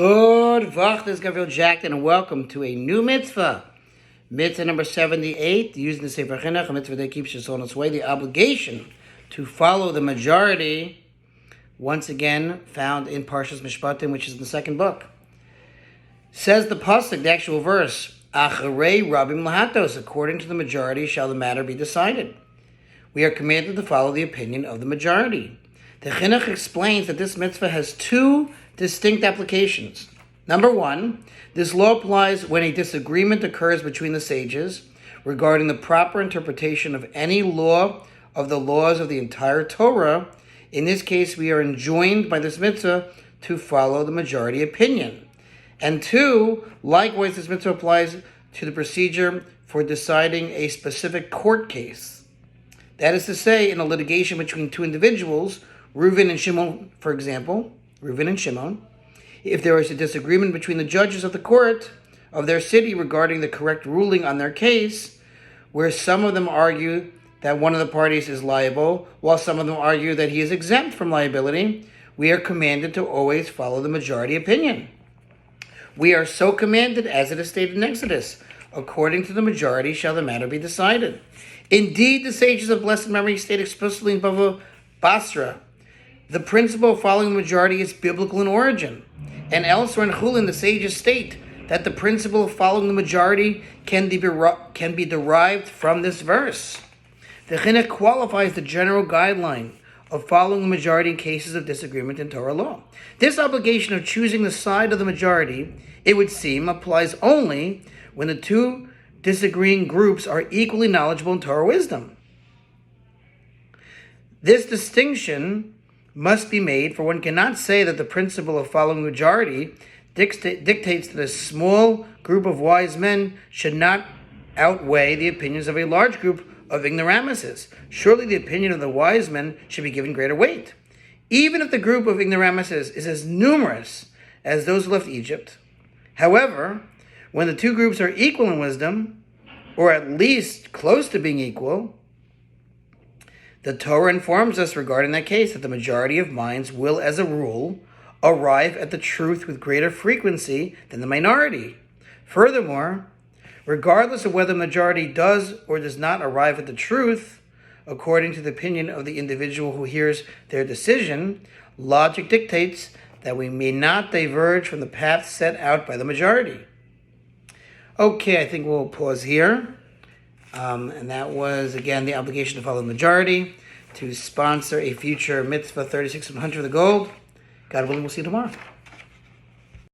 Good Vach, this is Gabriel Jackson, and welcome to a new mitzvah. Mitzvah number 78, using the Sefer HaChinuch, a mitzvah that keeps us on its way. The obligation to follow the majority, once again found in Parshas Mishpatim, which is in the second book. Says the pasuk, the actual verse, Acharei Rabim Lahatos, according to the majority shall the matter be decided. We are commanded to follow the opinion of the majority. The Chinuch explains that this mitzvah has two distinct applications. Number one, this law applies when a disagreement occurs between the sages regarding the proper interpretation of any law of the laws of the entire Torah. In this case, we are enjoined by this mitzvah to follow the majority opinion. And two, likewise, this mitzvah applies to the procedure for deciding a specific court case. That is to say, in a litigation between two individuals, Reuven and Shimon, for example, Reuven and Shimon, if there is a disagreement between the judges of the court of their city regarding the correct ruling on their case, where some of them argue that one of the parties is liable, while some of them argue that he is exempt from liability, we are commanded to always follow the majority opinion. We are so commanded, as it is stated in Exodus, according to the majority shall the matter be decided. Indeed, the sages of blessed memory state explicitly in Bava Basra, the principle of following the majority is biblical in origin. And elsewhere in Chulin, the sages state that the principle of following the majority can be derived from this verse. The Chinuch qualifies the general guideline of following the majority in cases of disagreement in Torah law. This obligation of choosing the side of the majority, it would seem, applies only when the two disagreeing groups are equally knowledgeable in Torah wisdom. This distinction must be made, for one cannot say that the principle of following the majority dictates that a small group of wise men should not outweigh the opinions of a large group of ignoramuses. Surely the opinion of the wise men should be given greater weight. Even if the group of ignoramuses is as numerous as those who left Egypt. However, when the two groups are equal in wisdom, or at least close to being equal, the Torah informs us regarding that case that the majority of minds will, as a rule, arrive at the truth with greater frequency than the minority. Furthermore, regardless of whether the majority does or does not arrive at the truth, according to the opinion of the individual who hears their decision, logic dictates that we may not diverge from the path set out by the majority. Okay, I think we'll pause here. And that was, again, the obligation to follow the majority, to sponsor a future mitzvah 36 100 of the gold. God willing, we'll see you tomorrow.